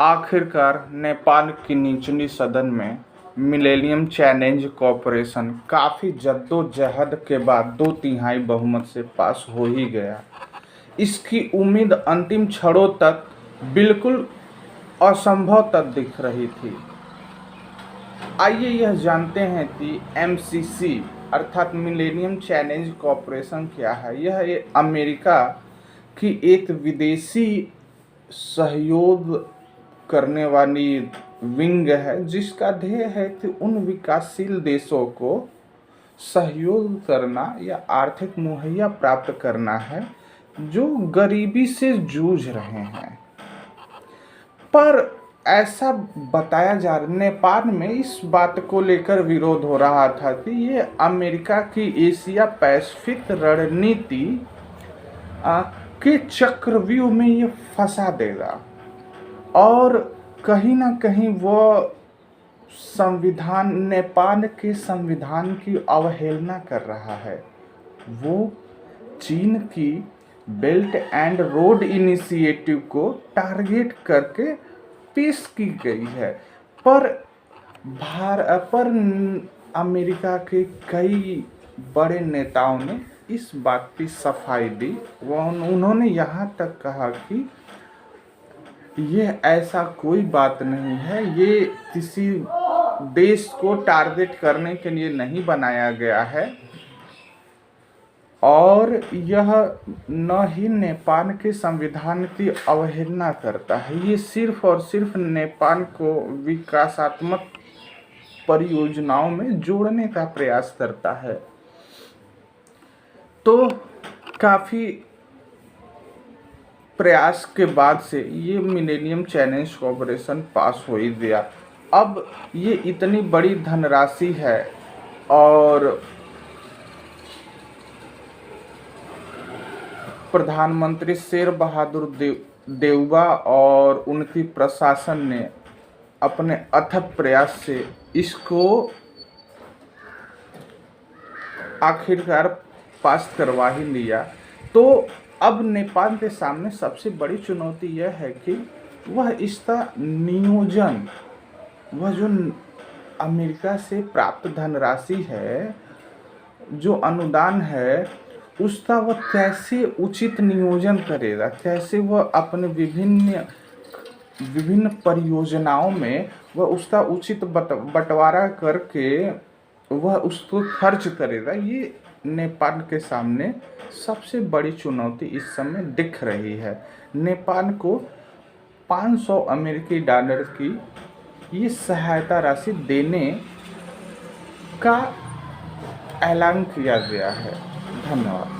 आखिरकार नेपाल की निचली सदन में मिलेनियम चैलेंज कॉरपोरेशन काफ़ी जद्दोजहद के बाद 2/3 बहुमत से पास हो ही गया। इसकी उम्मीद अंतिम क्षणों तक बिल्कुल असंभव तक दिख रही थी। आइए यह जानते हैं कि एमसीसी अर्थात मिलेनियम चैलेंज कॉरपोरेशन क्या है। यह अमेरिका की एक विदेशी सहयोग करने वाली विंग है, जिसका ध्येय है कि उन विकासशील देशों को सहयोग करना या आर्थिक मुहैया प्राप्त करना है जो गरीबी से जूझ रहे हैं। पर ऐसा बताया जा रहा, नेपाल में इस बात को लेकर विरोध हो रहा था कि ये अमेरिका की एशिया पैसिफिक रणनीति के चक्रव्यूह में ये फंसा देगा और कहीं ना कहीं वो संविधान, नेपाल के संविधान की अवहेलना कर रहा है। वो चीन की बेल्ट एंड रोड इनिशिएटिव को टारगेट करके पेश की गई है। पर अमेरिका के कई बड़े नेताओं ने इस बात की सफाई दी। उन्होंने यहाँ तक कहा कि ये ऐसा कोई बात नहीं है, ये किसी देश को टारगेट करने के लिए नहीं बनाया गया है और यह न ही नेपाल के संविधान की अवहेलना करता है। ये सिर्फ और सिर्फ नेपाल को विकासात्मक परियोजनाओं में जोड़ने का प्रयास करता है। तो काफ़ी प्रयास के बाद से ये मिलेनियम चैलेंज कॉरपोरेशन पास हो ही गया। अब ये इतनी बड़ी धनराशि है और प्रधानमंत्री शेर बहादुर देउबा और उनकी प्रशासन ने अपने अथक प्रयास से इसको आखिरकार पास करवा ही लिया। तो अब नेपाल के सामने सबसे बड़ी चुनौती यह है कि वह इसका नियोजन, वह जो अमेरिका से प्राप्त धनराशि है, जो अनुदान है, उसका वह कैसे उचित नियोजन करेगा, कैसे वह अपने विभिन्न परियोजनाओं में वह उसका उचित बंटवारा करके वह उसको खर्च करेगा। ये नेपाल के सामने सबसे बड़ी चुनौती इस समय दिख रही है। नेपाल को 500 अमेरिकी डॉलर की ये सहायता राशि देने का ऐलान किया गया है। धन्यवाद।